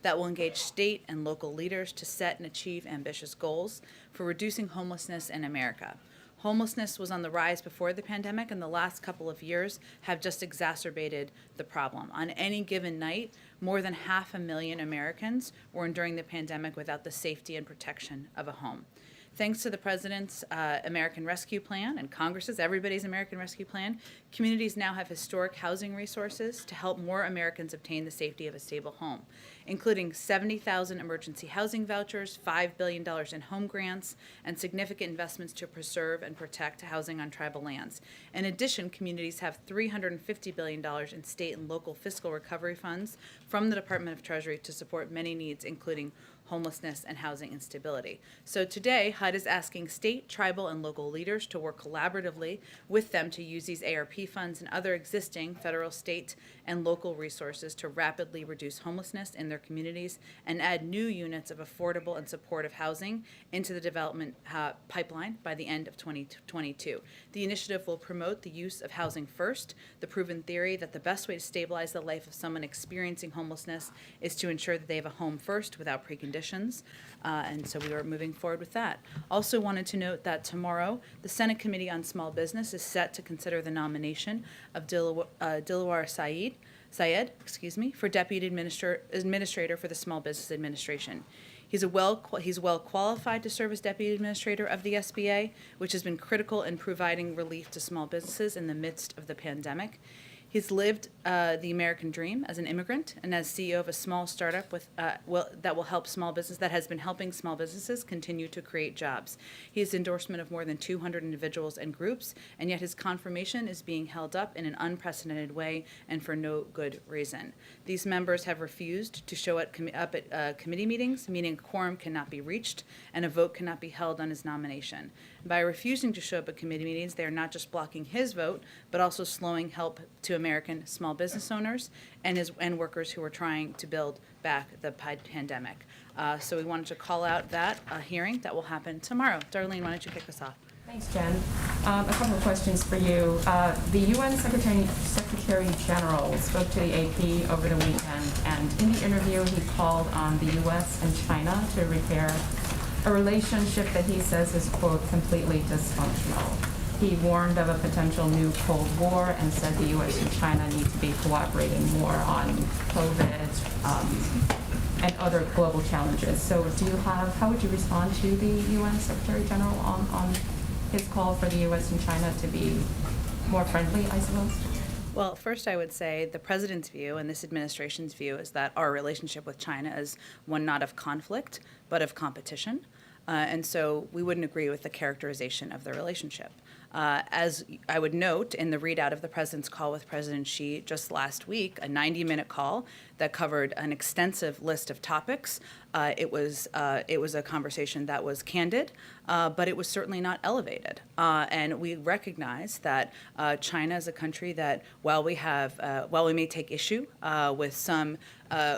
that will engage state and local leaders to set and achieve ambitious goals for reducing homelessness in America. Homelessness was on the rise before the pandemic, and the last couple of years have just exacerbated the problem. On any given night, more than 500,000 Americans were enduring the pandemic without the safety and protection of a home. Thanks to the President's American Rescue Plan and Congress's Everybody's American Rescue Plan, communities now have historic housing resources to help more Americans obtain the safety of a stable home, including 70,000 emergency housing vouchers, $5 billion in home grants, and significant investments to preserve and protect housing on tribal lands. In addition, communities have $350 billion in state and local fiscal recovery funds from the Department of Treasury to support many needs, including homelessness and housing instability. So today, HUD is asking state, tribal, and local leaders to work collaboratively with them to use these ARP funds and other existing federal, state, and local resources to rapidly reduce homelessness in their communities and add new units of affordable and supportive housing into the development pipeline by the end of 2022. The initiative will promote the use of housing first, the proven theory that the best way to stabilize the life of someone experiencing homelessness is to ensure that they have a home first without preconditions. And so we are moving forward with that. Also wanted to note that tomorrow, the Senate Committee on Small Business is set to consider the nomination of Dilawar Syed, for Deputy Administrator for the Small Business Administration. He's well qualified to serve as Deputy Administrator of the SBA, which has been critical in providing relief to small businesses in the midst of the pandemic. He's lived the American dream as an immigrant and as CEO of a small startup that will help small business, that has been helping small businesses continue to create jobs. He has endorsement of more than 200 individuals and groups, and yet his confirmation is being held up in an unprecedented way and for no good reason. These members have refused to show up at committee meetings, meaning a quorum cannot be reached and a vote cannot be held on his nomination. By refusing to show up at committee meetings, they are not just blocking his vote, but also slowing help to American small business owners and workers who are trying to build back the pandemic. So we wanted to call out that hearing that will happen tomorrow. Darlene, why don't you kick us off? Thanks, Jen. A couple of questions for you. The UN Secretary General spoke to the AP over the weekend, and in the interview he called on the US and China to repair a relationship that he says is, quote, completely dysfunctional. He warned of a potential new Cold War and said the U.S. and China need to be cooperating more on COVID and other global challenges. So how would you respond to the UN Secretary General on his call for the U.S. and China to be more friendly, I suppose? Well, first I would say the President's view and this administration's view is that our relationship with China is one not of conflict, but of competition. And so we wouldn't agree with the characterization of the relationship. As I would note in the readout of the President's call with President Xi just last week, a 90-minute call that covered an extensive list of topics. It was a conversation that was candid, but it was certainly not elevated. And we recognize that China is a country that, while we may take issue with some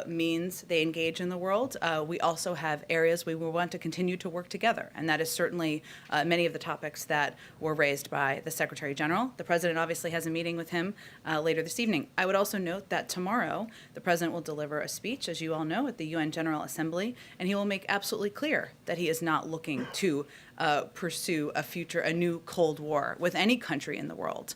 means they engage in the world, we also have areas we will want to continue to work together. And that is certainly many of the topics that were raised by the Secretary General. The President obviously has a meeting with him later this evening. I would also note that tomorrow the President will deliver a speech, as you all know, at the UN General Assembly, and he will make absolutely clear that he is not looking to pursue a new Cold War with any country in the world.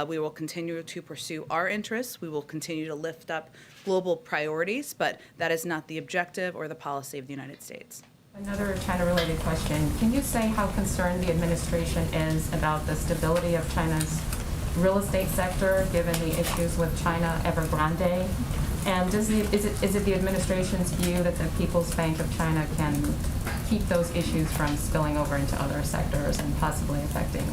We will continue to pursue our interests. We will continue to lift up global priorities, but that is not the objective or the policy of the United States. Another China-related question. Can you say how concerned the administration is about the stability of China's real estate sector, given the issues with China Evergrande? And is it the administration's view that the People's Bank of China can keep those issues from spilling over into other sectors and possibly affecting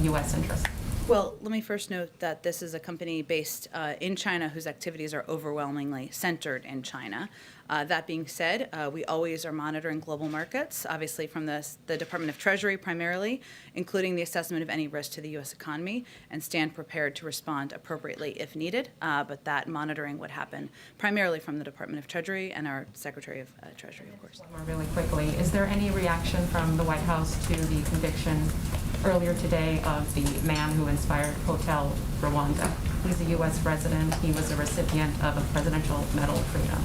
U.S. interests? Well, let me first note that this is a company based in China whose activities are overwhelmingly centered in China. That being said, we always are monitoring global markets, obviously from the Department of Treasury primarily, including the assessment of any risk to the U.S. economy, and stand prepared to respond appropriately if needed. But that monitoring would happen primarily from the Department of Treasury and our Secretary of Treasury, of course. One more really quickly. Is there any reaction from the White House to the conviction earlier today of the man who inspired Hotel Rwanda? He's a U.S. resident. He was a recipient of a Presidential Medal of Freedom.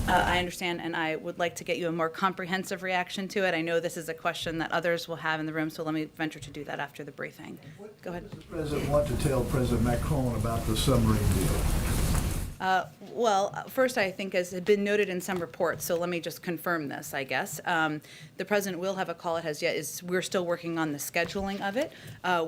I understand, and I would like to get you a more comprehensive reaction to it. I know this is a question that others will have in the room, so let me venture to do that after the briefing. Go ahead. What does the President want to tell President Macron about the submarine deal? Well, first, I think, as had been noted in some reports, so let me just confirm this, I guess. The president will have a call. It has yet we're still working on the scheduling of it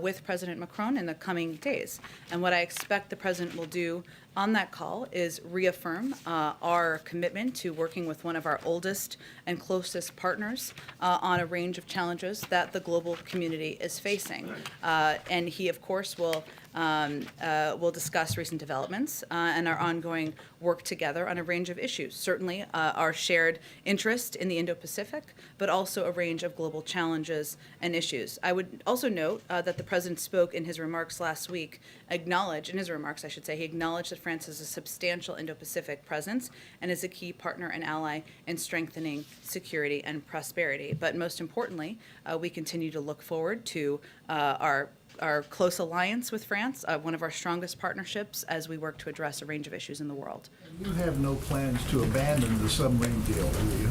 with President Macron in the coming days. And what I expect the president will do on that call is reaffirm our commitment to working with one of our oldest and closest partners on a range of challenges that the global community is facing. And he, of course, will discuss recent developments and our ongoing work together on a range of issues. Certainly our shared interest in the Indo-Pacific, but also a range of global challenges and issues. I would also note that the president spoke in his remarks last week, he acknowledged that France has a substantial Indo-Pacific presence and is a key partner and ally in strengthening security and prosperity. But most importantly, we continue to look forward to our close alliance with France, one of our strongest partnerships as we work to address a range of issues in the world. You have no plans to abandon the submarine deal, do you?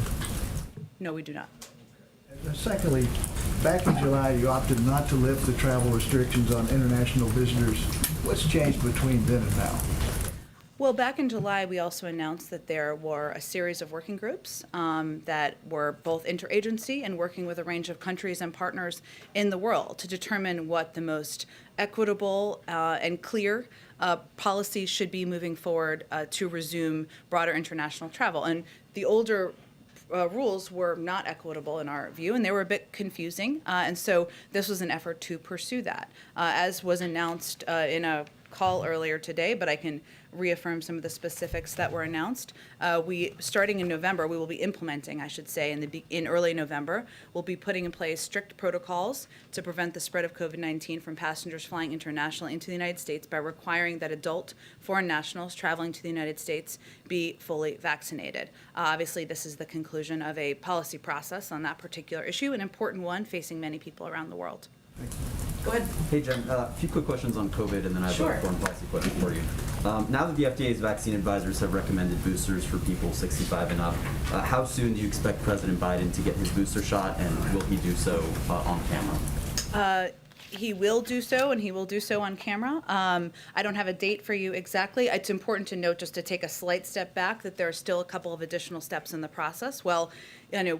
No, we do not. Secondly, back in July, you opted not to lift the travel restrictions on international visitors. What's changed between then and now? Well, back in July, we also announced that there were a series of working groups that were both interagency and working with a range of countries and partners in the world to determine what the most equitable and clear policies should be moving forward to resume broader international travel. And the older rules were not equitable in our view, and they were a bit confusing. And so this was an effort to pursue that. As was announced in a call earlier today, but I can reaffirm some of the specifics that were announced. Starting in November, we will be implementing, I should say, in early November, we'll be putting in place strict protocols to prevent the spread of COVID-19 from passengers flying internationally into the United States by requiring that adult foreign nationals traveling to the United States be fully vaccinated. Obviously, this is the conclusion of a policy process on that particular issue, an important one facing many people around the world. Go ahead. Hey, Jen, a few quick questions on COVID, and then I have Sure. a foreign policy question for you. Now that the FDA's vaccine advisors have recommended boosters for people 65 and up, how soon do you expect President Biden to get his booster shot, and will he do so on camera? He will do so, and he will do so on camera. I don't have a date for you exactly. It's important to note, just to take a slight step back, that there are still a couple of additional steps in the process. Well,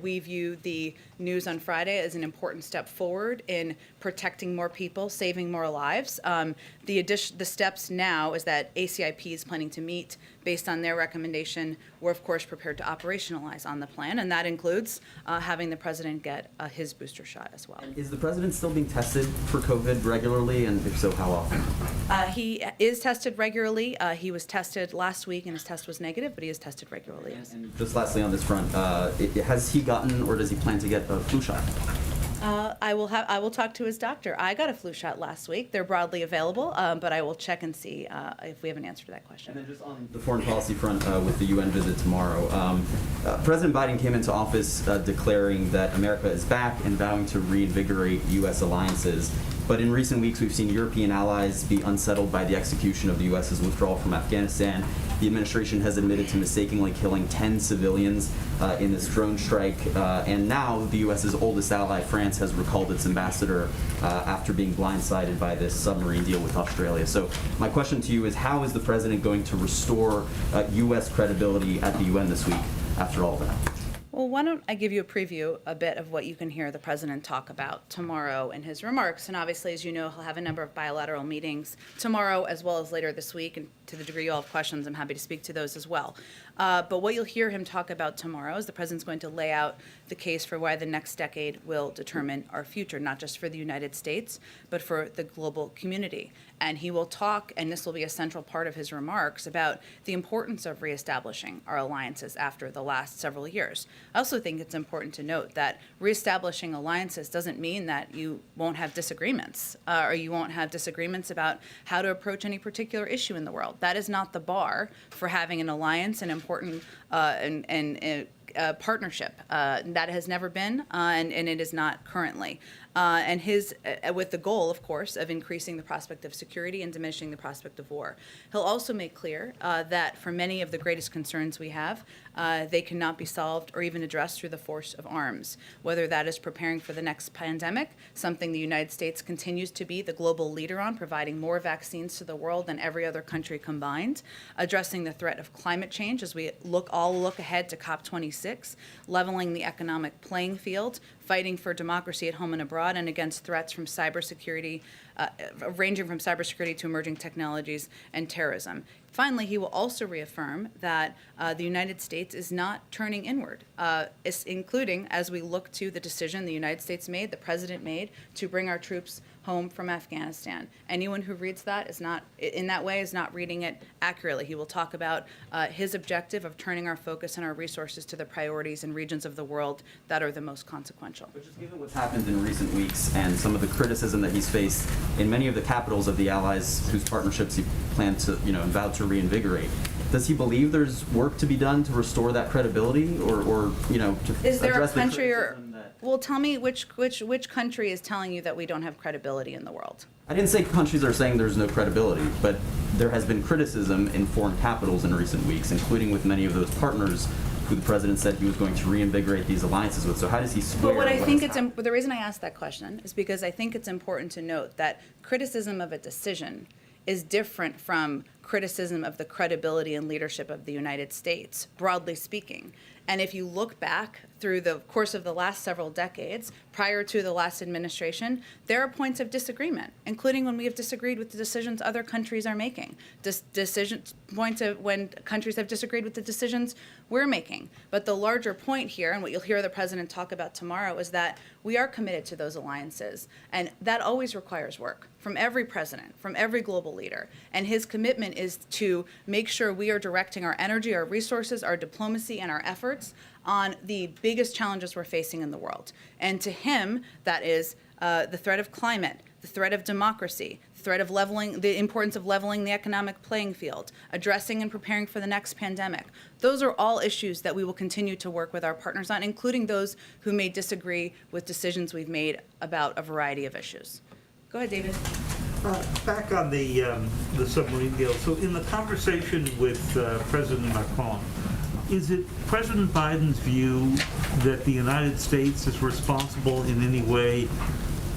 we view the news on Friday as an important step forward in protecting more people, saving more lives. The steps now is that ACIP is planning to meet based on their recommendation. We're, of course, prepared to operationalize on the plan, and that includes having the president get his booster shot as well. Is the president still being tested for COVID regularly, and if so, how often? He is tested regularly. He was tested last week, and his test was negative, but he is tested regularly. Yes. And just lastly on this front, has he gotten or does he plan to get a flu shot? I will talk to his doctor. I got a flu shot last week. They're broadly available, but I will check and see if we have an answer to that question. And then just on the foreign policy front with the UN visit tomorrow, President Biden came into office declaring that America is back and vowing to reinvigorate U.S. alliances. But in recent weeks, we've seen European allies be unsettled by the execution of the U.S.'s withdrawal from Afghanistan. The administration has admitted to mistakenly killing 10 civilians in this drone strike. And now the U.S.'s oldest ally, France, has recalled its ambassador after being blindsided by this submarine deal with Australia. So my question to you is, how is the president going to restore U.S. credibility at the UN this week after all that? Well, why don't I give you a bit of what you can hear the president talk about tomorrow in his remarks. And obviously, as you know, he'll have a number of bilateral meetings tomorrow as well as later this week. And to the degree you all have questions, I'm happy to speak to those as well. But what you'll hear him talk about tomorrow is the president's going to lay out the case for why the next decade will determine our future, not just for the United States, but for the global community. And he will talk, and this will be a central part of his remarks, about the importance of reestablishing our alliances after the last several years. I also think it's important to note that reestablishing alliances doesn't mean that you won't have disagreements, or you won't have disagreements about how to approach any particular issue in the world. That is not the bar for having an alliance, an important partnership. That has never been, and it is not currently. and his with the goal, of course, of increasing the prospect of security and diminishing the prospect of war. He'll also make clear that for many of the greatest concerns we have, they cannot be solved or even addressed through the force of arms, whether that is preparing for the next pandemic, something the United States continues to be the global leader on, providing more vaccines to the world than every other country combined, addressing the threat of climate change as we look ahead to COP26, leveling the economic playing field, fighting for democracy at home and abroad, and against threats from cybersecurity, ranging from cybersecurity to emerging technologies and terrorism. Finally, he will also reaffirm that the United States is not turning inward, including as we look to the decision the United States made, the president made, to bring our troops home from Afghanistan. Anyone who reads that is not, in that way, is not reading it accurately. He will talk about his objective of turning our focus and our resources to the priorities and regions of the world that are the most consequential. But just given what's happened in recent weeks and some of the criticism that he's faced in many of the capitals of the allies whose partnerships he planned to, and vowed to reinvigorate, does he believe there's work to be done to restore that credibility, or to Is there a address the country criticism that... Well, tell me which country is telling you that we don't have credibility in the world? I didn't say countries are saying there's no credibility, but there has been criticism in foreign capitals in recent weeks, including with many of those partners who the president said he was going to reinvigorate these alliances with. So how does he square? But what I think the reason I asked that question is because I think it's important to note that criticism of a decision is different from criticism of the credibility and leadership of the United States, broadly speaking. And if you look back through the course of the last several decades, prior to the last administration, there are points of disagreement, including when we have disagreed with the decisions other countries are making, points of when countries have disagreed with the decisions we're making. But the larger point here, and what you'll hear the president talk about tomorrow, is that we are committed to those alliances, and that always requires work from every president, from every global leader. And his commitment is to make sure we are directing our energy, our resources, our diplomacy, and our efforts on the biggest challenges we're facing in the world. And to him, that is the threat of climate, the threat of democracy, the importance of leveling the economic playing field, addressing and preparing for the next pandemic. Those are all issues that we will continue to work with our partners on, including those who may disagree with decisions we've made about a variety of issues. Go ahead, David. Back on the submarine deal. So in the conversation with President Macron, is it President Biden's view that the United States is responsible in any way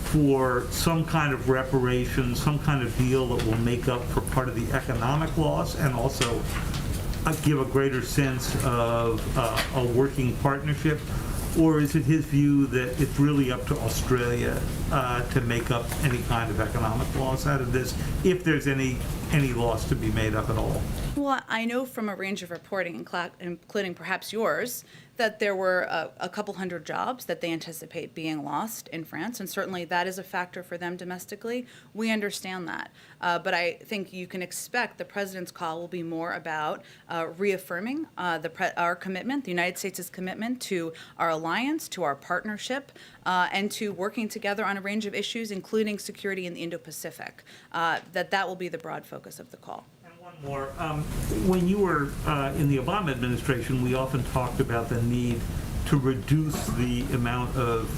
for some kind of reparation, some kind of deal that will make up for part of the economic loss and also give a greater sense of a working partnership? Or is it his view that it's really up to Australia to make up any kind of economic loss out of this, if there's any loss to be made up at all? Well, I know from a range of reporting, including perhaps yours, that there were a couple hundred jobs that they anticipate being lost in France, and certainly that is a factor for them domestically. We understand that. But I think you can expect the president's call will be more about reaffirming our commitment, the United States' commitment to our alliance, to our partnership, and to working together on a range of issues, including security in the Indo-Pacific. That will be the broad focus of the call. More. When you were in the Obama administration, we often talked about the need to reduce the amount of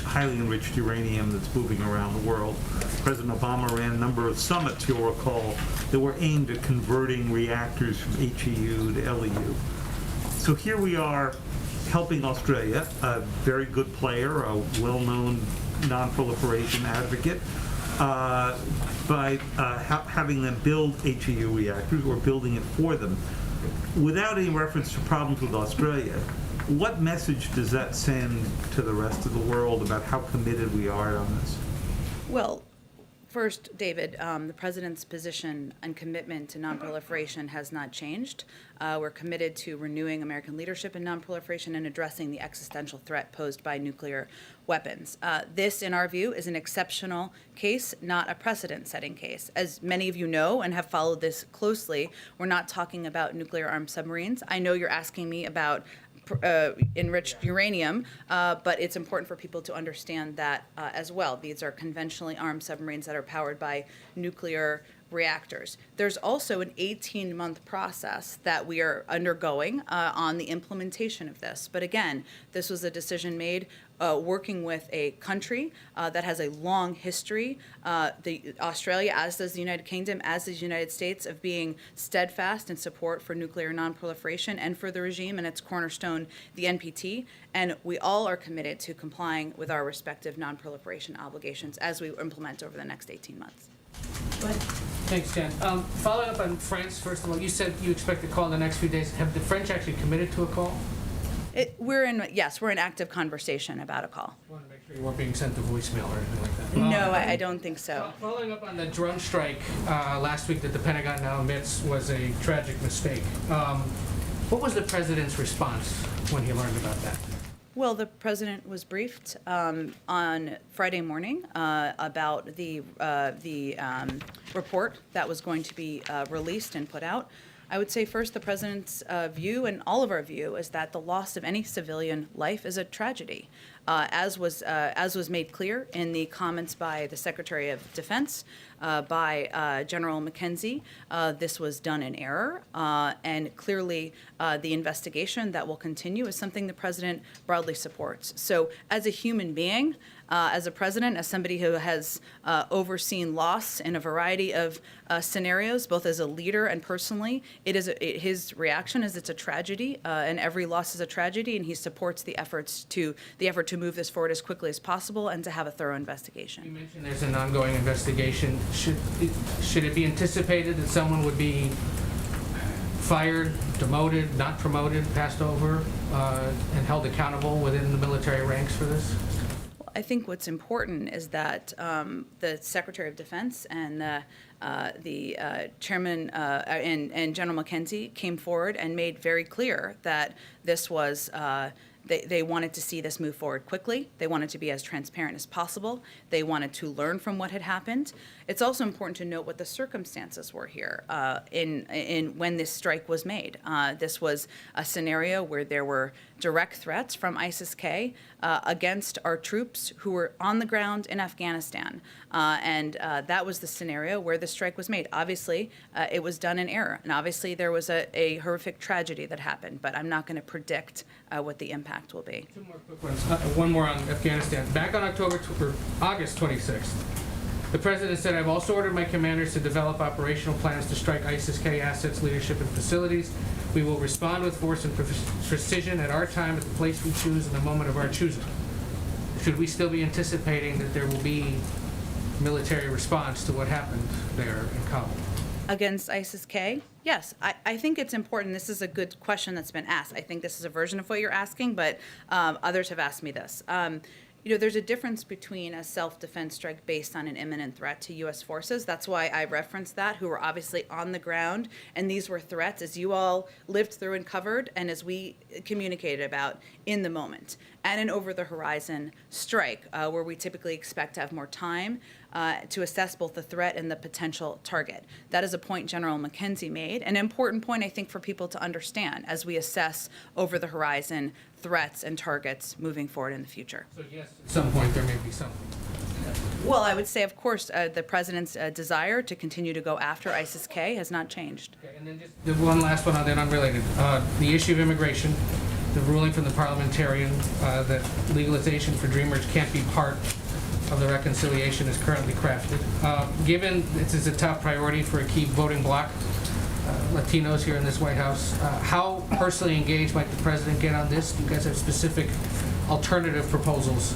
highly enriched uranium that's moving around the world. President Obama ran a number of summits, you'll recall, that were aimed at converting reactors from HEU to LEU. So here we are helping Australia, a very good player, a well-known non-proliferation advocate, by having them build HEU reactors or building it for them. Without any reference to problems with Australia, what message does that send to the rest of the world about how committed we are on this? Well, first, David, the president's position and commitment to nonproliferation has not changed. We're committed to renewing American leadership in nonproliferation and addressing the existential threat posed by nuclear weapons. This, in our view, is an exceptional case, not a precedent-setting case. As many of you know and have followed this closely, we're not talking about nuclear-armed submarines. I know you're asking me about enriched uranium, but it's important for people to understand that as well. These are conventionally armed submarines that are powered by nuclear reactors. There's also an 18-month process that we are undergoing on the implementation of this. But again, this was a decision made working with a country that has a long history, Australia, as does the United Kingdom, as does the United States, of being steadfast in support for nuclear nonproliferation and for the regime and its cornerstone, the NPT. And we all are committed to complying with our respective nonproliferation obligations as we implement over the next 18 months. Thanks, Jen. Following up on France, first of all, you said you expect a call in the next few days. Have the French actually committed to a call? We're in active conversation about a call. I want to make sure you weren't being sent to voicemail or anything like that. No, I don't think so. Following up on the drone strike last week that the Pentagon now admits was a tragic mistake, what was the president's response when he learned about that? Well, the president was briefed on Friday morning about the report that was going to be released and put out. I would say first, the president's view and all of our view is that the loss of any civilian life is a tragedy, as was made clear in the comments by the Secretary of Defense, by General McKenzie. This was done in error, and clearly the investigation that will continue is something the president broadly supports. So as a human being, as a president, as somebody who has overseen loss in a variety of scenarios, both as a leader and personally, his reaction is it's a tragedy, and every loss is a tragedy, and he supports the effort to move this forward as quickly as possible and to have a thorough investigation. You mentioned there's an ongoing investigation. Should it be anticipated that someone would be fired, demoted, not promoted, passed over, and held accountable within the military ranks for this? I think what's important is that the Secretary of Defense and the Chairman and General McKenzie came forward and made very clear that this was they wanted to see this move forward quickly. They wanted to be as transparent as possible. They wanted to learn from what had happened. It's also important to note what the circumstances were here in when this strike was made. This was a scenario where there were direct threats from ISIS-K against our troops who were on the ground in Afghanistan. And that was the scenario where the strike was made. Obviously, it was done in error. And obviously, there was a horrific tragedy that happened. But I'm not going to predict what the impact will be. Two more quick ones. One more on Afghanistan. Back on August 26th, the president said, "I've also ordered my commanders to develop operational plans to strike ISIS-K assets, leadership, and facilities. We will respond with force and precision at our time, at the place we choose, in the moment of our choosing." Should we still be anticipating that there will be military response to what happened there in Kabul? Against ISIS-K? Yes, I think it's important. This is a good question that's been asked. I think this is a version of what you're asking, but others have asked me this. There's a difference between a self-defense strike based on an imminent threat to U.S. forces. That's why I referenced that, who were obviously on the ground, and these were threats, as you all lived through and covered, and as we communicated about in the moment. And an over-the-horizon strike, where we typically expect to have more time to assess both the threat and the potential target. That is a point General McKenzie made, an important point, I think, for people to understand as we assess over-the-horizon threats and targets moving forward in the future. So yes, at some point there may be something. Well, I would say, of course, the president's desire to continue to go after ISIS-K has not changed. Okay, and then just the one last one on that, unrelated. The issue of immigration, the ruling from the parliamentarian that legalization for Dreamers can't be part of the reconciliation is currently crafted. Given this is a top priority for a key voting bloc, Latinos here in this White House, how personally engaged might the president get on this? Do you guys have specific alternative proposals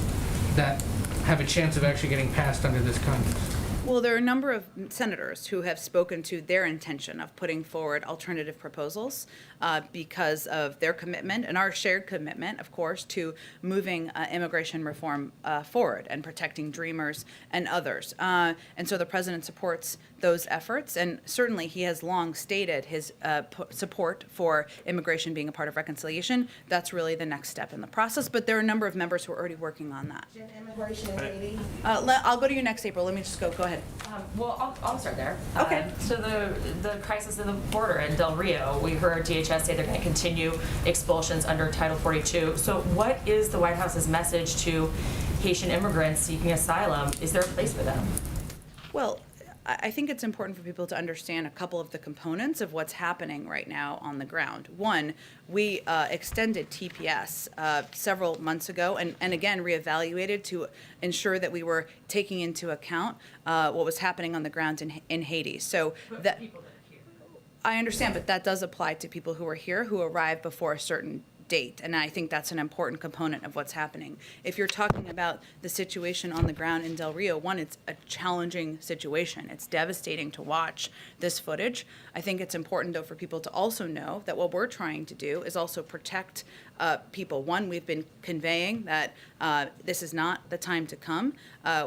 that have a chance of actually getting passed under this Congress? Well, there are a number of senators who have spoken to their intention of putting forward alternative proposals because of their commitment and our shared commitment, of course, to moving immigration reform forward and protecting Dreamers and others. And so the president supports those efforts, and certainly he has long stated his support for immigration being a part of reconciliation. That's really the next step in the process, but there are a number of members who are already working on that. Immigration in Haiti. I'll go to you next, April. Let me just go ahead. Well, I'll start there. Okay. So the crisis in the border in Del Rio, we heard DHS say they're going to continue expulsions under Title 42. So what is the White House's message to Haitian immigrants seeking asylum? Is there a place for them? Well, I think it's important for people to understand a couple of the components of what's happening right now on the ground. One, we extended TPS several months ago and again reevaluated to ensure that we were taking into account what was happening on the ground in Haiti. So that I understand, but that does apply to people who are here who arrived before a certain date, and I think that's an important component of what's happening. If you're talking about the situation on the ground in Del Rio, one, it's a challenging situation. It's devastating to watch this footage. I think it's important, though, for people to also know that what we're trying to do is also protect people. One, we've been conveying that this is not the time to come.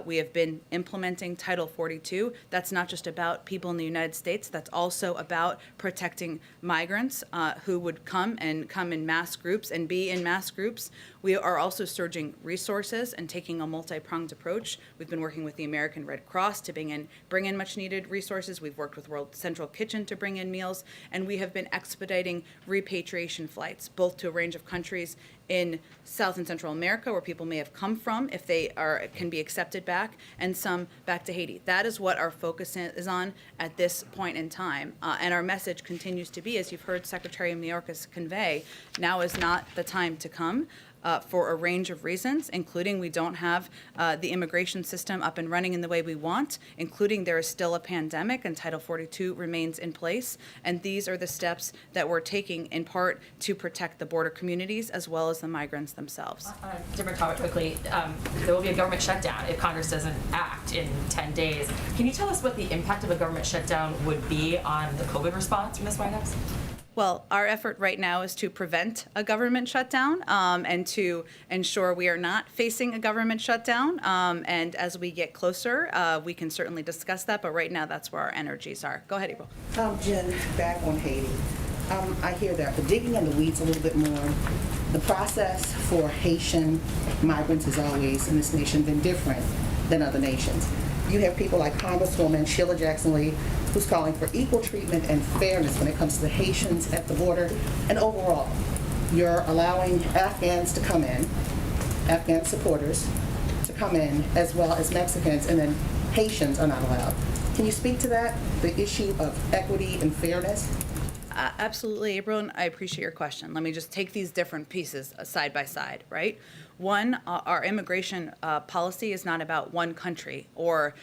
We have been implementing Title 42. That's not just about people in the United States. That's also about protecting migrants who would come in mass groups and be in mass groups. We are also surging resources and taking a multi-pronged approach. We've been working with the American Red Cross to bring in much needed resources. We've worked with World Central Kitchen to bring in meals, and we have been expediting repatriation flights, both to a range of countries in South and Central America, where people may have come from if they can be accepted back, and some back to Haiti. That is what our focus is on at this point in time. And our message continues to be, as you've heard Secretary Mayorkas convey, now is not the time to come. For a range of reasons, including we don't have the immigration system up and running in the way we want, including there is still a pandemic and Title 42 remains in place. And these are the steps that we're taking in part to protect the border communities as well as the migrants themselves. Different topic quickly. There will be a government shutdown if Congress doesn't act in 10 days. Can you tell us what the impact of a government shutdown would be on the COVID response from this White House? Well, our effort right now is to prevent a government shutdown and to ensure we are not facing a government shutdown. And as we get closer, we can certainly discuss that. But right now, that's where our energies are. Go ahead, April. Jen, back on Haiti. I hear that, but digging in the weeds a little bit more, the process for Haitian migrants has always in this nation been different than other nations. You have people like Congresswoman Sheila Jackson-Lee, who's calling for equal treatment and fairness when it comes to the Haitians at the border. And overall, you're allowing Afghans to come in, Afghan supporters to come in, as well as Mexicans, and then Haitians are not allowed. Can you speak to that, the issue of equity and fairness? Absolutely, April, and I appreciate your question. Let me just take these different pieces side by side, right? One, our immigration policy is not about one country or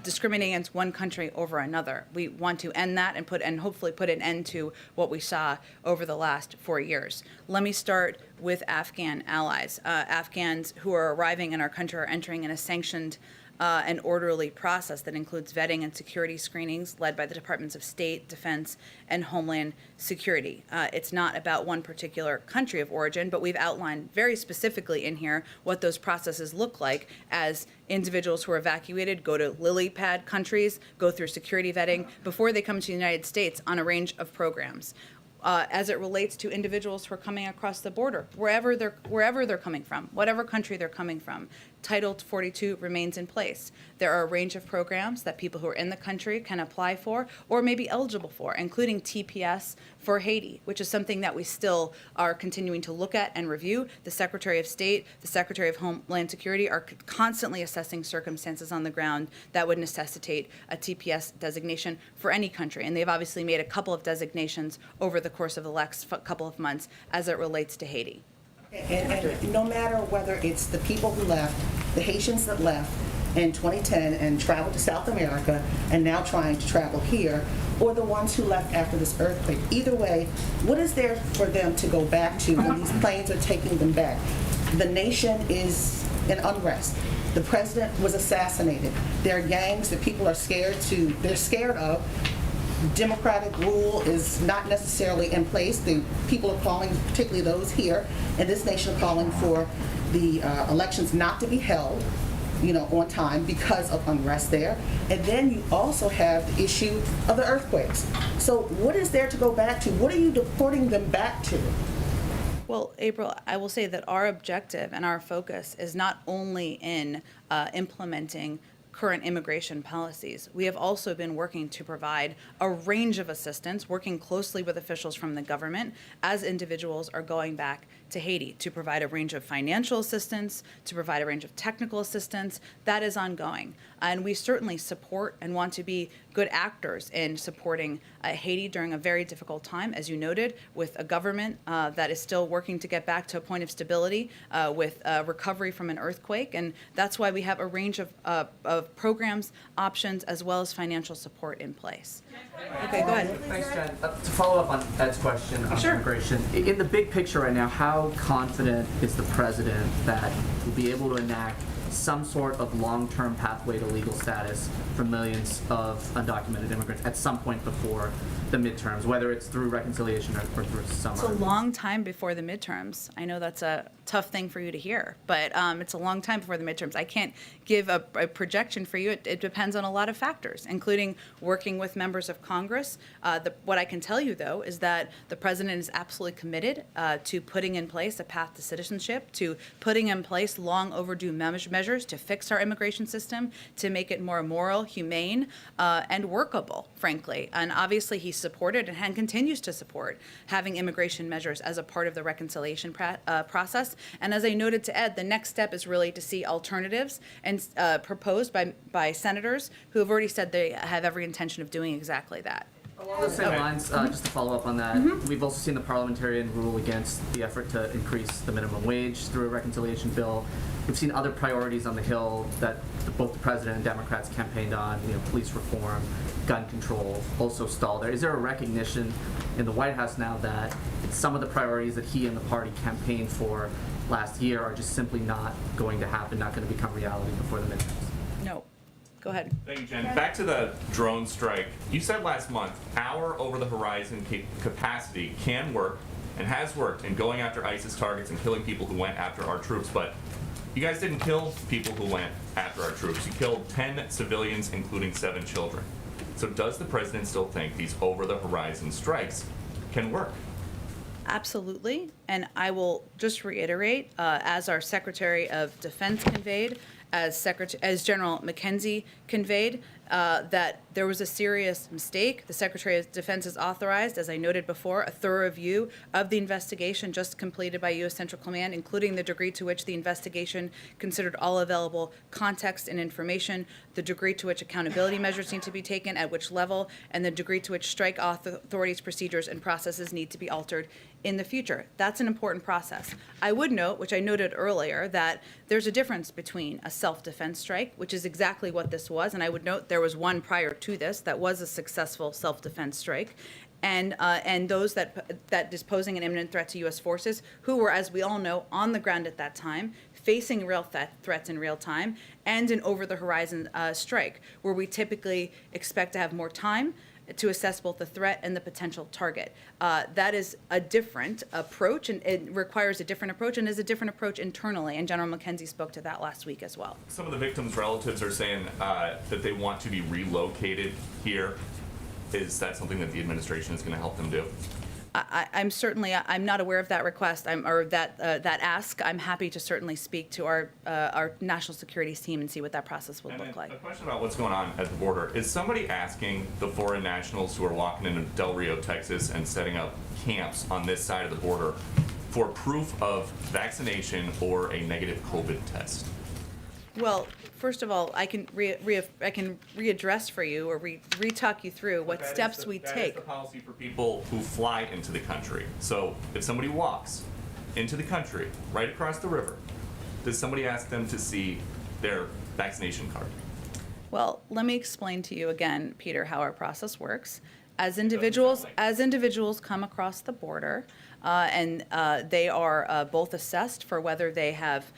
discriminating against one country over another. We want to end that and hopefully put an end to what we saw over the last 4 years. Let me start with Afghan allies. Afghans who are arriving in our country are entering in a sanctioned an orderly process that includes vetting and security screenings led by the Departments of State, Defense, and Homeland Security. It's not about one particular country of origin, but we've outlined very specifically in here what those processes look like as individuals who are evacuated go to lily pad countries, go through security vetting before they come to the United States on a range of programs. As it relates to individuals who are coming across the border, wherever they're coming from, whatever country they're coming from, Title 42 remains in place. There are a range of programs that people who are in the country can apply for or may be eligible for, including TPS for Haiti, which is something that we still are continuing to look at and review. The Secretary of State, the Secretary of Homeland Security are constantly assessing circumstances on the ground that would necessitate a TPS designation for any country. And they've obviously made a couple of designations over the course of the last couple of months as it relates to Haiti. And no matter whether it's the people who left, the Haitians that left in 2010 and traveled to South America and now trying to travel here, or the ones who left after this earthquake, either way, what is there for them to go back to when these planes are taking them back? The nation is in unrest. The president was assassinated. There are gangs that people are scared of. Democratic rule is not necessarily in place. The people are calling, particularly those here in this nation, are calling for the elections not to be held, on time because of unrest there. And then you also have the issue of the earthquakes. So what is there to go back to? What are you deporting them back to? Well, April, I will say that our objective and our focus is not only in implementing current immigration policies. We have also been working to provide a range of assistance, working closely with officials from the government as individuals are going back to Haiti to provide a range of financial assistance, to provide a range of technical assistance. That is ongoing. And we certainly support and want to be good actors in supporting Haiti during a very difficult time, as you noted, with a government that is still working to get back to a point of stability with recovery from an earthquake. And that's why we have a range of programs, options, as well as financial support in place. Okay, go ahead. Thanks, Jen. To follow up on Ed's question on Sure. immigration, in the big picture right now, how confident is the president that he'll be able to enact some sort of long-term pathway to legal status for millions of undocumented immigrants at some point before the midterms, whether it's through reconciliation or through some It's a other long time before the midterms. I know that's a tough thing for you to hear, but it's a long time before the midterms. I can't give a projection for you. It depends on a lot of factors, including working with members of Congress. What I can tell you, though, is that the president is absolutely committed to putting in place a path to citizenship, to putting in place long overdue measures to fix our immigration system, to make it more moral, humane, and workable, frankly. And obviously, he supported and continues to support having immigration measures as a part of the reconciliation process. And as I noted to Ed, the next step is really to see alternatives and proposed by senators who have already said they have every intention of doing exactly that. Along those same lines, just to follow up on that, we've also seen the parliamentarian rule against the effort to increase the minimum wage through a reconciliation bill. We've seen other priorities on the Hill that both the president and Democrats campaigned on, police reform, gun control, also stall there. Is there a recognition in the White House now that some of the priorities that he and the party campaigned for last year are just simply not going to happen, not going to become reality before the midterms? No. Go ahead. Thank you, Jen. Back to the drone strike. You said last month our over-the-horizon capacity can work and has worked in going after ISIS targets and killing people who went after our troops, but you guys didn't kill people who went after our troops. You killed 10 civilians, including 7 children. So does the president still think these over-the-horizon strikes can work? Absolutely. And I will just reiterate, as our Secretary of Defense conveyed, as General McKenzie conveyed, that there was a serious mistake. The Secretary of Defense has authorized, as I noted before, a thorough review of the investigation just completed by U.S. Central Command, including the degree to which the investigation considered all available context and information, the degree to which accountability measures need to be taken, at which level, and the degree to which strike authorities' procedures and processes need to be altered in the future. That's an important process. I would note, which I noted earlier, that there's a difference between a self-defense strike, which is exactly what this was, and I would note there was one prior to this that was a successful self-defense strike, and those that is posing an imminent threat to U.S. forces, who were, as we all know, on the ground at that time, facing real threats in real time, and an over-the-horizon strike, where we typically expect to have more time to assess both the threat and the potential target. That is a different approach, and it requires a different approach, and is a different approach internally, and General McKenzie spoke to that last week as well. Some of the victims' relatives are saying that they want to be relocated here. Is that something that the administration is going to help them do? I'm not aware of that request or that ask. I'm happy to certainly speak to our national security team and see what that process would look like. A question about what's going on at the border. Is somebody asking the foreign nationals who are walking into Del Rio, Texas and setting up camps on this side of the border for proof of vaccination or a negative COVID test? Well, first of all, I can readdress for you or re-talk you through what steps we take. That is the policy for people who fly into the country. So if somebody walks into the country right across the river, does somebody ask them to see their vaccination card? Well, let me explain to you again, Peter, how our process works. As individuals come across the border, and they are both assessed for whether they have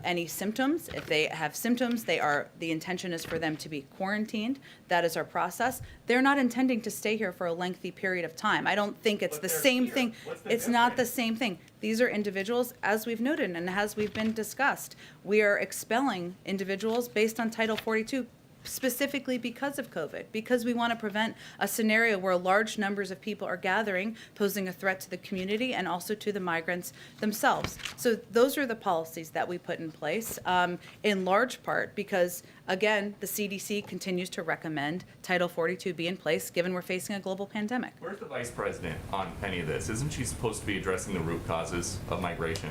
any symptoms. If they have symptoms, the intention is for them to be quarantined. That is our process. They're not intending to stay here for a lengthy period of time. I don't think it's the same thing. It's not the same thing. These are individuals, as we've noted and as we've been discussed. We are expelling individuals based on Title 42 specifically because of COVID, because we want to prevent a scenario where large numbers of people are gathering, posing a threat to the community and also to the migrants themselves. So those are the policies that we put in place, in large part because, again, the CDC continues to recommend Title 42 be in place, given we're facing a global pandemic. Where's the vice president on any of this? Isn't she supposed to be addressing the root causes of migration?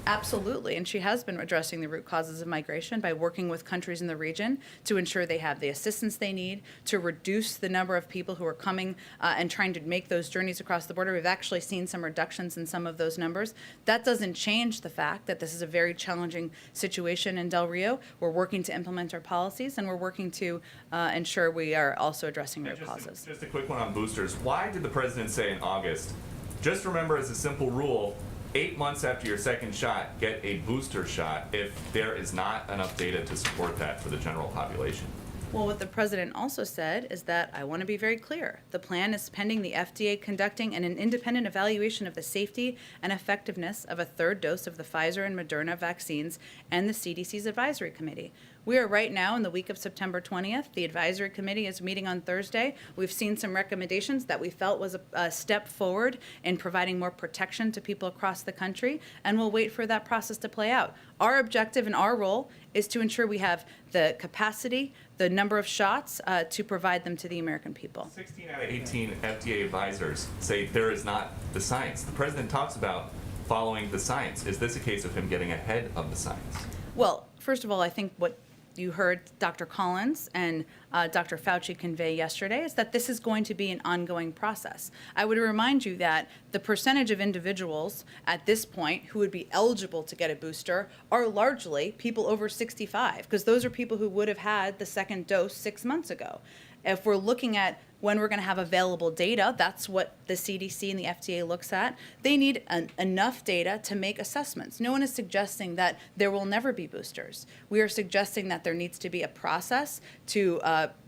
Absolutely, and she has been addressing the root causes of migration by working with countries in the region to ensure they have the assistance they need to reduce the number of people who are coming and trying to make those journeys across the border. We've actually seen some reductions in some of those numbers. That doesn't change the fact that this is a very challenging situation in Del Rio. We're working to implement our policies, and we're working to ensure we are also addressing root causes. Just a quick one on boosters. Why did the president say in August, just remember as a simple rule, 8 months after your second shot, get a booster shot if there is not enough data to support that for the general population? Well, what the president also said is that, I want to be very clear, the plan is pending the FDA conducting an independent evaluation of the safety and effectiveness of a third dose of the Pfizer and Moderna vaccines and the CDC's advisory committee. We are right now in the week of September 20th. The advisory committee is meeting on Thursday. We've seen some recommendations that we felt was a step forward in providing more protection to people across the country, and we'll wait for that process to play out. Our objective and our role is to ensure we have the capacity, the number of shots to provide them to the American people. 16 out of 18 FDA advisors say there is not the science. The president talks about following the science. Is this a case of him getting ahead of the science? Well, first of all, I think what you heard Dr. Collins and Dr. Fauci convey yesterday is that this is going to be an ongoing process. I would remind you that the percentage of individuals at this point who would be eligible to get a booster are largely people over 65, because those are people who would have had the second dose 6 months ago. If we're looking at when we're going to have available data, that's what the CDC and the FDA looks at. They need enough data to make assessments. No one is suggesting that there will never be boosters. We are suggesting that there needs to be a process to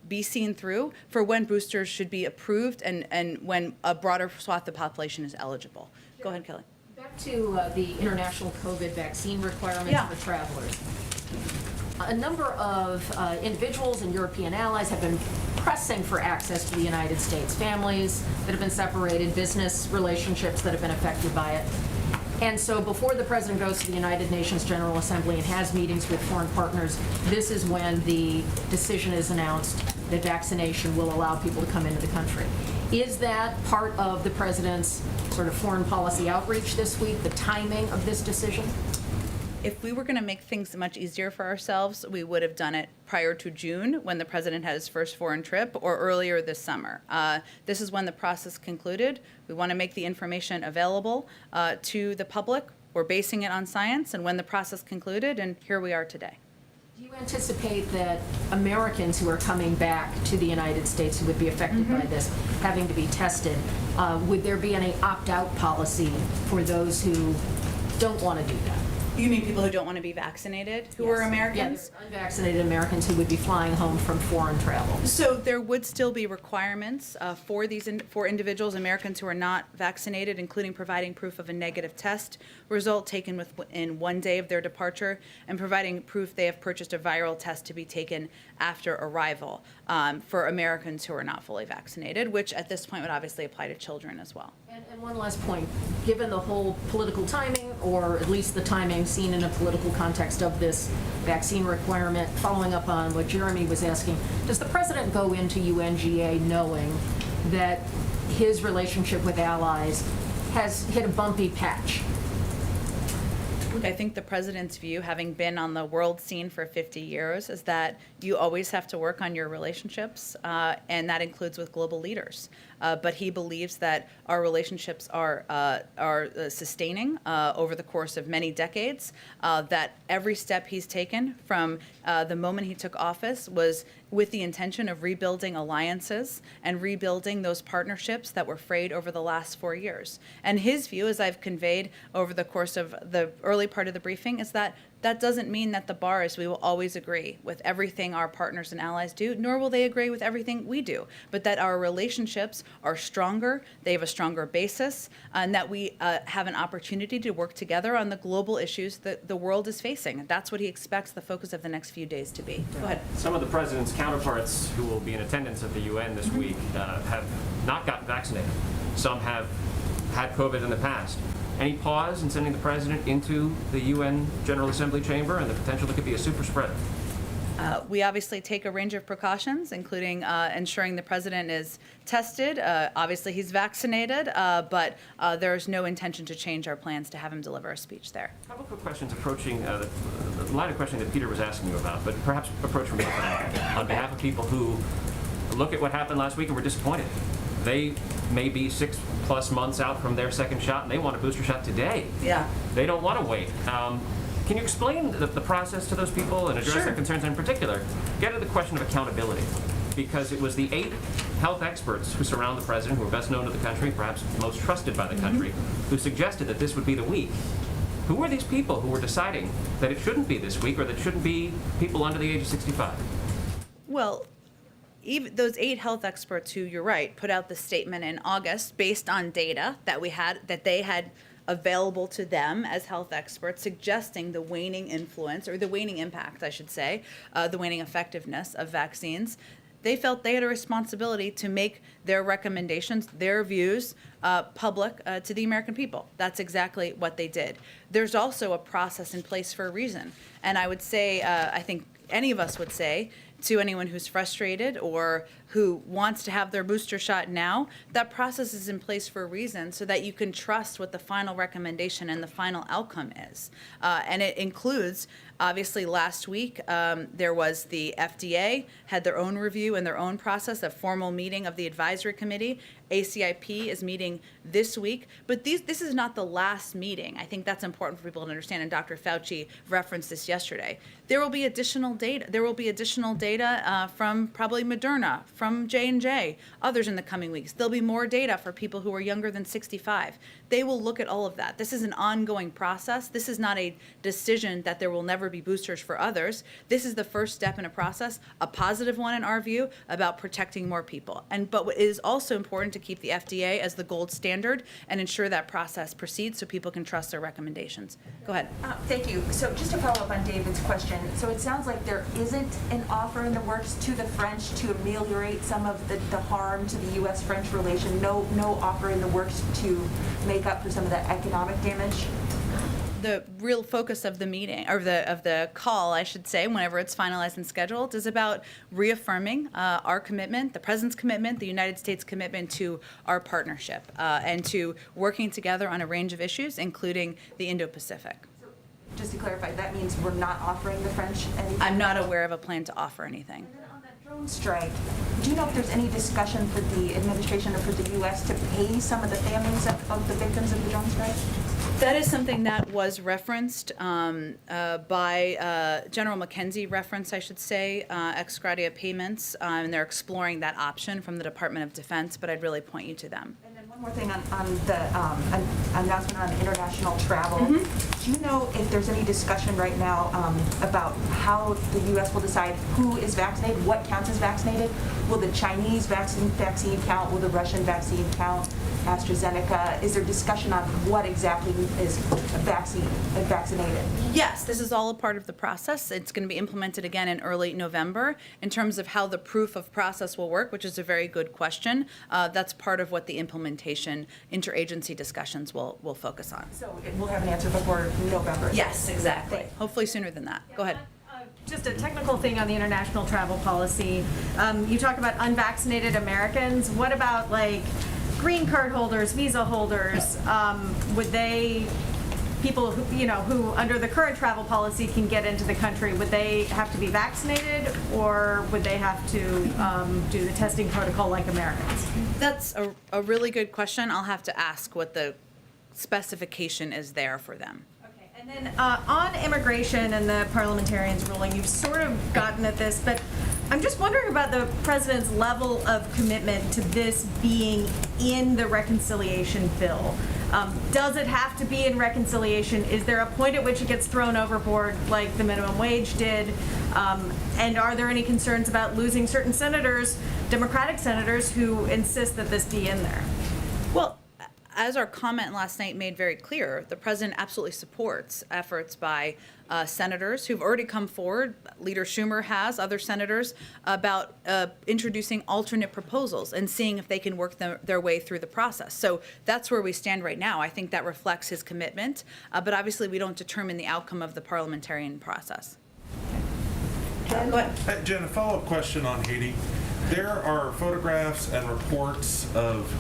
be seen through for when boosters should be approved and when a broader swath of the population is eligible. Go ahead, Kelly. Back to the international COVID vaccine requirements for travelers. A number of individuals and European allies have been pressing for access to the United States, families that have been separated, business relationships that have been affected by it. And so before the president goes to the United Nations General Assembly and has meetings with foreign partners, this is when the decision is announced that vaccination will allow people to come into the country. Is that part of the president's sort of foreign policy outreach this week, the timing of this decision? If we were going to make things much easier for ourselves, we would have done it prior to June when the president had his first foreign trip, or earlier this summer. This is when the process concluded. We want to make the information available to the public. We're basing it on science, and when the process concluded, and here we are today. Do you anticipate that Americans who are coming back to the United States who would be affected by this having to be tested, would there be any opt-out policy for those who don't want to do that? You mean people who don't want to be vaccinated, who are Americans? Yeah, unvaccinated Americans who would be flying home from foreign travel. So there would still be requirements for for individuals, Americans who are not vaccinated, including providing proof of a negative test result taken within 1 day of their departure, and providing proof they have purchased a viral test to be taken after arrival for Americans who are not fully vaccinated, which at this point would obviously apply to children as well. And one last point, given the whole political timing, or at least the timing seen in a political context of this vaccine requirement, following up on what Jeremy was asking, does the president go into UNGA knowing that his relationship with allies has hit a bumpy patch? I think the president's view, having been on the world scene for 50 years, is that you always have to work on your relationships, and that includes with global leaders. But he believes that our relationships are sustaining over the course of many decades, that every step he's taken from the moment he took office was with the intention of rebuilding alliances and rebuilding those partnerships that were frayed over the last 4 years. And his view, as I've conveyed over the course of the early part of the briefing, is that That doesn't mean that the bar is we will always agree with everything our partners and allies do, nor will they agree with everything we do, but that our relationships are stronger, they have a stronger basis, and that we have an opportunity to work together on the global issues that the world is facing. That's what he expects the focus of the next few days to be. Go ahead. Some of the president's counterparts who will be in attendance at the UN this week have not gotten vaccinated. Some have had COVID in the past. Any pause in sending the president into the UN General Assembly chamber and the potential it could be a super spreader? We obviously take a range of precautions, including ensuring the president is tested. Obviously, he's vaccinated, but there's no intention to change our plans to have him deliver a speech there. A couple quick questions approaching the line of questioning that Peter was asking you about, but perhaps approach from a different angle. On behalf of people who look at what happened last week and were disappointed. They may be 6+ months out from their second shot, and they want a booster shot today. Yeah. They don't want to wait. Can you explain the process to those people and address their concerns, and in particular, get to the question of accountability? Because it was the 8 health experts who surround the president, who are best known to the country, perhaps most trusted by the country, who suggested that this would be the week. Who were these people who were deciding that it shouldn't be this week, or that it shouldn't be people under the age of 65? Well, even those 8 health experts who, you're right, put out the statement in August based on data that they had available to them as health experts, suggesting the waning influence, or the waning impact, I should say, the waning effectiveness of vaccines. They felt they had a responsibility to make their recommendations, their views, public to the American people. That's exactly what they did. There's also a process in place for a reason. And I would say, I think any of us would say, to anyone who's frustrated or who wants to have their booster shot now, that process is in place for a reason, so that you can trust what the final recommendation and the final outcome is. And it includes, obviously, last week, there was the FDA had their own review and their own process, a formal meeting of the advisory committee. ACIP is meeting this week, but this is not the last meeting. I think that's important for people to understand, and Dr. Fauci referenced this yesterday. There will be additional data. There will be additional data from probably Moderna, from J&J, others in the coming weeks. There'll be more data for people who are younger than 65. They will look at all of that. This is an ongoing process. This is not a decision that there will never be boosters for others. This is the first step in a process, a positive one in our view, about protecting more people. But it is also important to keep the FDA as the gold standard and ensure that process proceeds so people can trust their recommendations. Go ahead. Thank you. So just to follow up on David's question, so it sounds like there isn't an offer in the works to the French to ameliorate some of the harm to the U.S.-French relation. No offer in the works to make up for some of the economic damage. The real focus of the meeting, or of the call, I should say, whenever it's finalized and scheduled, is about reaffirming our commitment, the President's commitment, the United States commitment to our partnership, and to working together on a range of issues, including the Indo-Pacific. So just to clarify, that means we're not offering the French anything? I'm not aware of a plan to offer anything. And then on that drone strike, do you know if there's any discussion for the administration or for the U.S. to pay some of the families of the victims of the drone strike? That is something that was referenced by General McKenzie, I should say, ex gratia payments, and they're exploring that option from the Department of Defense, but I'd really point you to them. And then one more thing on the announcement on international travel. Do you know if there's any discussion right now about how the U.S. will decide who is vaccinated, what counts as vaccinated? Will the Chinese vaccine count? Will the Russian vaccine count? AstraZeneca? Is there discussion on what exactly is vaccinated? Yes, this is all a part of the process. It's going to be implemented again in early November. In terms of how the proof of process will work, which is a very good question, that's part of what the implementation interagency discussions will focus on. So we'll have an answer before November? Yes, exactly. Hopefully sooner than that. Go ahead. Just a technical thing on the international travel policy. You talk about unvaccinated Americans. What about green card holders, visa holders? Would they, people who under the current travel policy can get into the country, would they have to be vaccinated, or would they have to do the testing protocol like Americans? That's a really good question. I'll have to ask what the specification is there for them. And then on immigration and the parliamentarians' ruling, you've sort of gotten at this, but I'm just wondering about the president's level of commitment to this being in the reconciliation bill. Does it have to be in reconciliation? Is there a point at which it gets thrown overboard like the minimum wage did? And are there any concerns about losing certain senators, Democratic senators, who insist that this be in there? Well, as our comment last night made very clear, the president absolutely supports efforts by senators who've already come forward. Leader Schumer has, other senators, about introducing alternate proposals and seeing if they can work their way through the process. So that's where we stand right now. I think that reflects his commitment, but obviously we don't determine the outcome of the parliamentarian process. Go ahead. Jen, a follow-up question on Haiti. There are photographs and reports of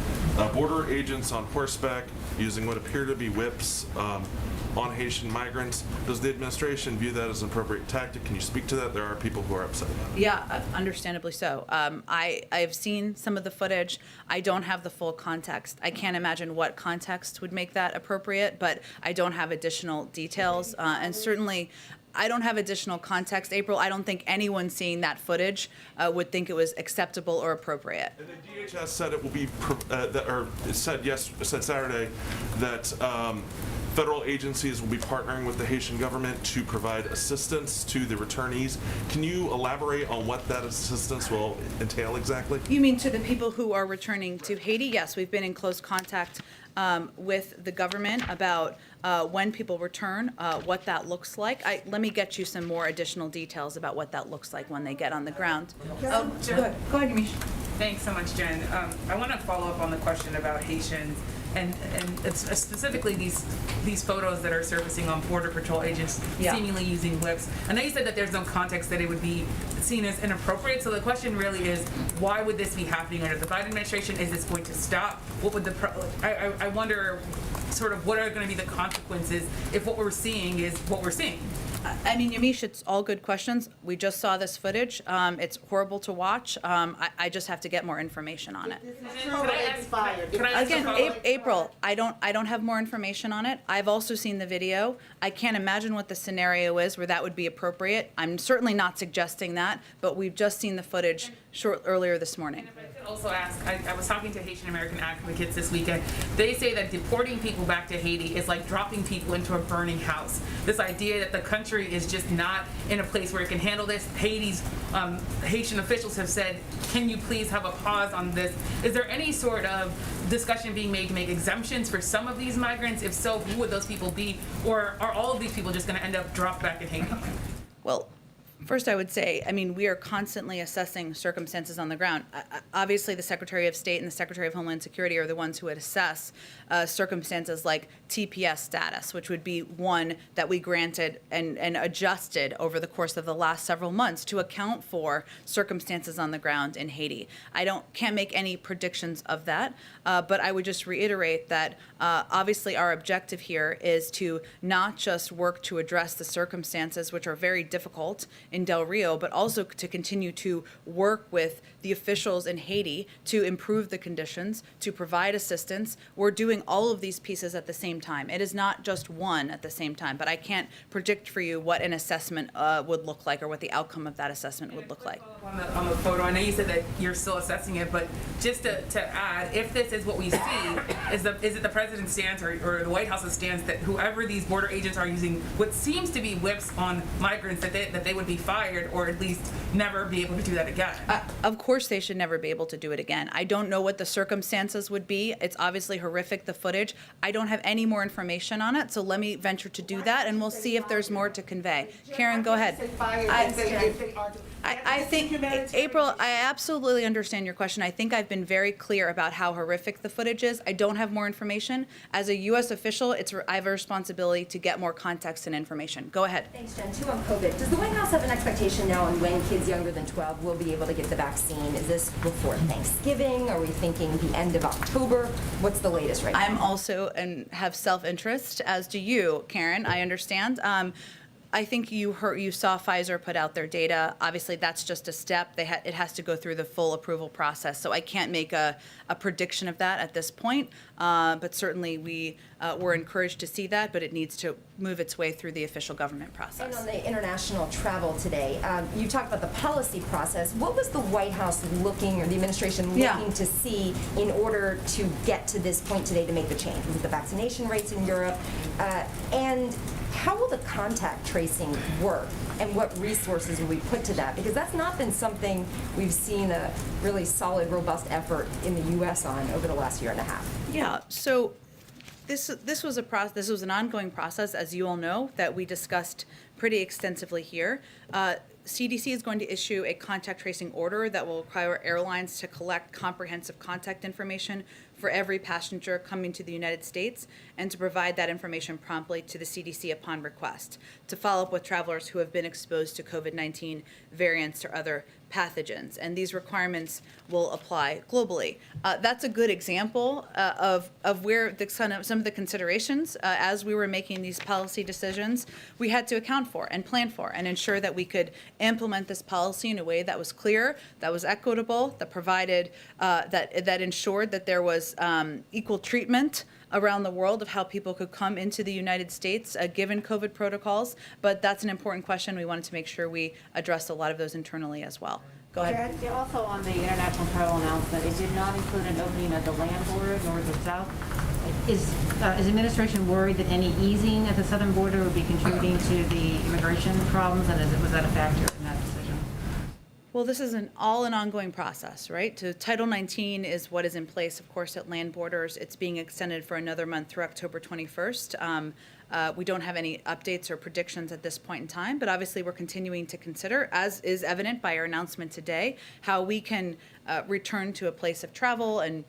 border agents on horseback using what appear to be whips on Haitian migrants. Does the administration view that as an appropriate tactic? Can you speak to that? There are people who are upset about it. Yeah, understandably so. I've seen some of the footage. I don't have the full context. I can't imagine what context would make that appropriate, but I don't have additional details. And certainly, I don't have additional context. April, I don't think anyone seeing that footage would think it was acceptable or appropriate. And the DHS said it will be, it said Saturday that federal agencies will be partnering with the Haitian government to provide assistance to the returnees. Can you elaborate on what that assistance will entail exactly? You mean to the people who are returning to Haiti? Yes, we've been in close contact with the government about when people return, what that looks like. Let me get you some more additional details about what that looks like when they get on the ground. Go ahead, Yamiche. Thanks so much, Jen. I want to follow up on the question about Haitians and it's specifically these photos that are surfacing on Border Patrol agents seemingly using whips. I know you said that there's no context that it would be seen as inappropriate, so the question really is, why would this be happening under the Biden administration? Is this going to stop? What would I wonder sort of what are going to be the consequences if what we're seeing is what we're seeing? I mean, Yamiche, it's all good questions. We just saw this footage. It's horrible to watch. I just have to get more information on it. Again, April, I don't have more information on it. I've also seen the video. I can't imagine what the scenario is where that would be appropriate. I'm certainly not suggesting that, but we've just seen the footage earlier this morning. And if I could also ask, I was talking to Haitian American advocates this weekend. They say that deporting people back to Haiti is like dropping people into a burning house. This idea that the country is just not in a place where it can handle this. Haitian officials have said, can you please have a pause on this? Is there any sort of discussion being made to make exemptions for some of these migrants? If so, who would those people be? Or are all of these people just going to end up dropped back in Haiti? Well, first, I would say, I mean, we are constantly assessing circumstances on the ground. Obviously, the Secretary of State and the Secretary of Homeland Security are the ones who would assess circumstances like TPS status, which would be one that we granted and adjusted over the course of the last several months to account for circumstances on the ground in Haiti. Can't make any predictions of that, but I would just reiterate that obviously our objective here is to not just work to address the circumstances, which are very difficult in Del Rio, but also to continue to work with the officials in Haiti to improve the conditions, to provide assistance. We're doing all of these pieces at the same time. It is not just one at the same time, but I can't predict for you what an assessment would look like or what the outcome of that assessment would look like. On the photo, I know you said that you're still assessing it, but just to add, if this is what we see, is it the president's stance or the White House's stance that whoever these border agents are using what seems to be whips on migrants, that they would be fired or at least never be able to do that again? Of course they should never be able to do it again. I don't know what the circumstances would be. It's obviously horrific, the footage. I don't have any more information on it, so let me venture to do that, and we'll see if there's more to convey. Karen, go ahead. I think, April, I absolutely understand your question. I think I've been very clear about how horrific the footage is. I don't have more information. As a U.S. official, I have a responsibility to get more context and information. Go ahead. Thanks, Jen. Two on COVID. Does the White House have an expectation now on when kids younger than 12 will be able to get the vaccine? Is this before Thanksgiving? Are we thinking the end of October? What's the latest right now? I'm also and have self-interest, as do you, Karen. I understand. I think you saw Pfizer put out their data. Obviously, that's just a step. It has to go through the full approval process. So I can't make a prediction of that at this point. But certainly we're encouraged to see that, but it needs to move its way through the official government process. And on the international travel today, you talked about the policy process. What was the White House looking, or the administration looking to see in order to get to this point today to make the change? Was it the vaccination rates in Europe? And how will the contact tracing work, and what resources will we put to that? Because that's not been something we've seen a really solid, robust effort in the U.S. on over the last year and a half. Yeah, so this was a process. This was an ongoing process, as you all know, that we discussed pretty extensively here. CDC is going to issue a contact tracing order that will require airlines to collect comprehensive contact information for every passenger coming to the United States, and to provide that information promptly to the CDC upon request, to follow up with travelers who have been exposed to COVID-19 variants or other pathogens. And these requirements will apply globally. That's a good example of where some of the considerations as we were making these policy decisions we had to account for and plan for, and ensure that we could implement this policy in a way that was clear, that was equitable, that provided, that ensured that there was equal treatment around the world of how people could come into the United States given COVID protocols. But that's an important question. We wanted to make sure we addressed a lot of those internally as well. Go ahead. Yeah, also on the international travel announcement, it did not include an opening at the land border, north or south. Is administration worried that any easing at the southern border would be contributing to the immigration problems, and was that a factor in that decision? Well, this is an ongoing process, right? So Title 19 is what is in place, of course, at land borders. It's being extended for another month through October 21st. We don't have any updates or predictions at this point in time, but obviously we're continuing to consider, as is evident by our announcement today, how we can return to a place of travel and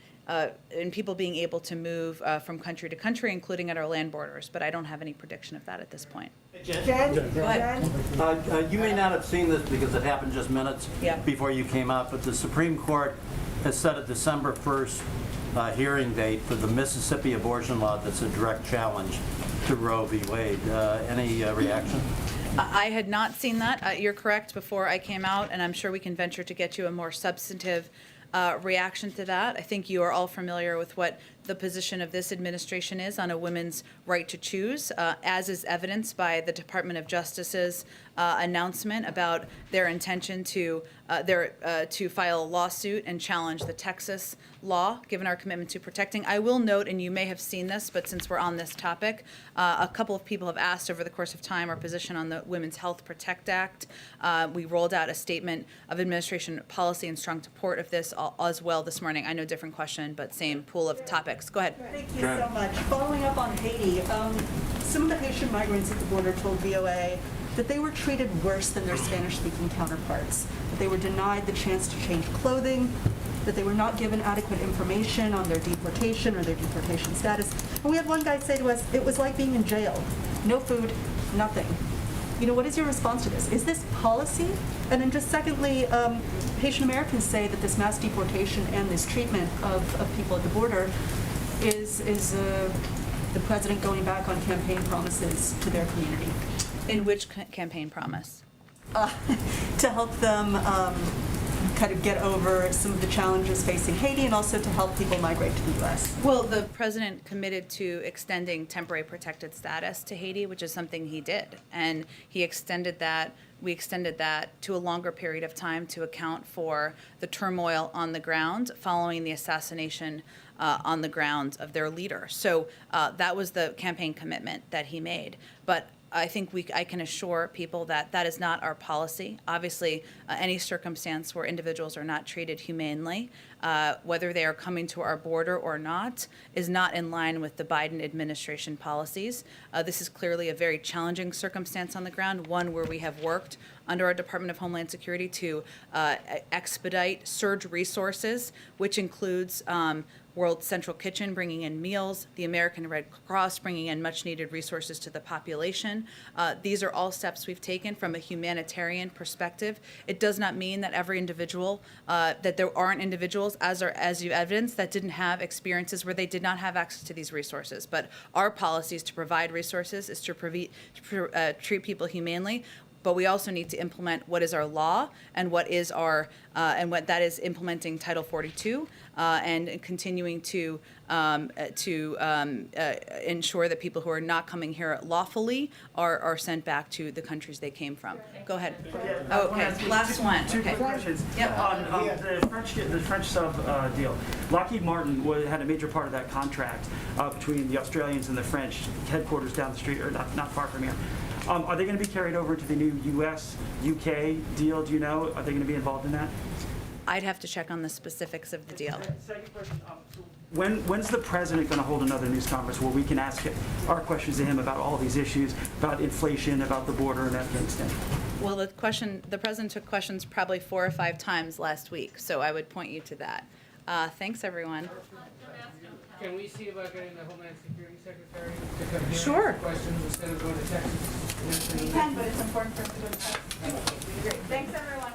people being able to move from country to country, including at our land borders. But I don't have any prediction of that at this point. Jen? Go ahead. You may not have seen this because it happened just minutes before you came out, but the Supreme Court has set a December 1st hearing date for the Mississippi abortion law that's a direct challenge to Roe v. Wade. Any reaction? I had not seen that. You're correct, before I came out, and I'm sure we can venture to get you a more substantive reaction to that. I think you are all familiar with what the position of this administration is on a woman's right to choose, as is evidenced by the Department of Justice's announcement about their intention to file a lawsuit and challenge the Texas law, given our commitment to protecting. I will note, and you may have seen this, but since we're on this topic, a couple of people have asked over the course of time our position on the Women's Health Protect Act. We rolled out a statement of administration policy and strong support of this as well this morning. I know, different question, but same pool of topics. Go ahead. Thank you so much. Following up on Haiti, some of the Haitian migrants at the border told VOA that they were treated worse than their Spanish-speaking counterparts, that they were denied the chance to change clothing, that they were not given adequate information on their deportation or their deportation status. And we had one guy say to us, it was like being in jail. No food, nothing. You know, what is your response to this? Is this policy? And then just secondly, Haitian Americans say that this mass deportation and this treatment of people at the border is the president going back on campaign promises to their community. In which campaign promise? To help them kind of get over some of the challenges facing Haiti, and also to help people migrate to the U.S. Well, the president committed to extending temporary protected status to Haiti, which is something he did. And he extended that, we extended that to a longer period of time to account for the turmoil on the ground following the assassination on the ground of their leader. So that was the campaign commitment that he made. But I think I can assure people that that is not our policy. Obviously, any circumstance where individuals are not treated humanely, whether they are coming to our border or not, is not in line with the Biden administration policies. This is clearly a very challenging circumstance on the ground, one where we have worked under our Department of Homeland Security to expedite surge resources, which includes World Central Kitchen bringing in meals, the American Red Cross bringing in much-needed resources to the population. These are all steps we've taken from a humanitarian perspective. It does not mean that every individual, that there aren't individuals, as you evidenced, that didn't have experiences where they did not have access to these resources. But our policy is to provide resources, is to treat people humanely. But we also need to implement what is our law and what is our and what that is implementing Title 42 and continuing to ensure that people who are not coming here lawfully are sent back to the countries they came from. Go ahead. Okay, last one. Two Okay. questions. Yep. On the French sub deal. Lockheed Martin had a major part of that contract between the Australians and the French headquarters down the street, or not far from here. Are they going to be carried over into the new U.S. UK deal? Do you know? Are they going to be involved in that? I'd have to check on the specifics of the deal. Second question. When's the president going to hold another news conference where we can ask our questions to him about all these issues, about inflation, about the border in Afghanistan? Well, the president took questions probably 4 or 5 times last week, so I would point you to that. Thanks, everyone. Can we see about getting the Homeland Security Secretary to come here Sure. and answer questions instead of going to Texas? We can, but it's important for us to go to Texas. Great. Thanks, everyone.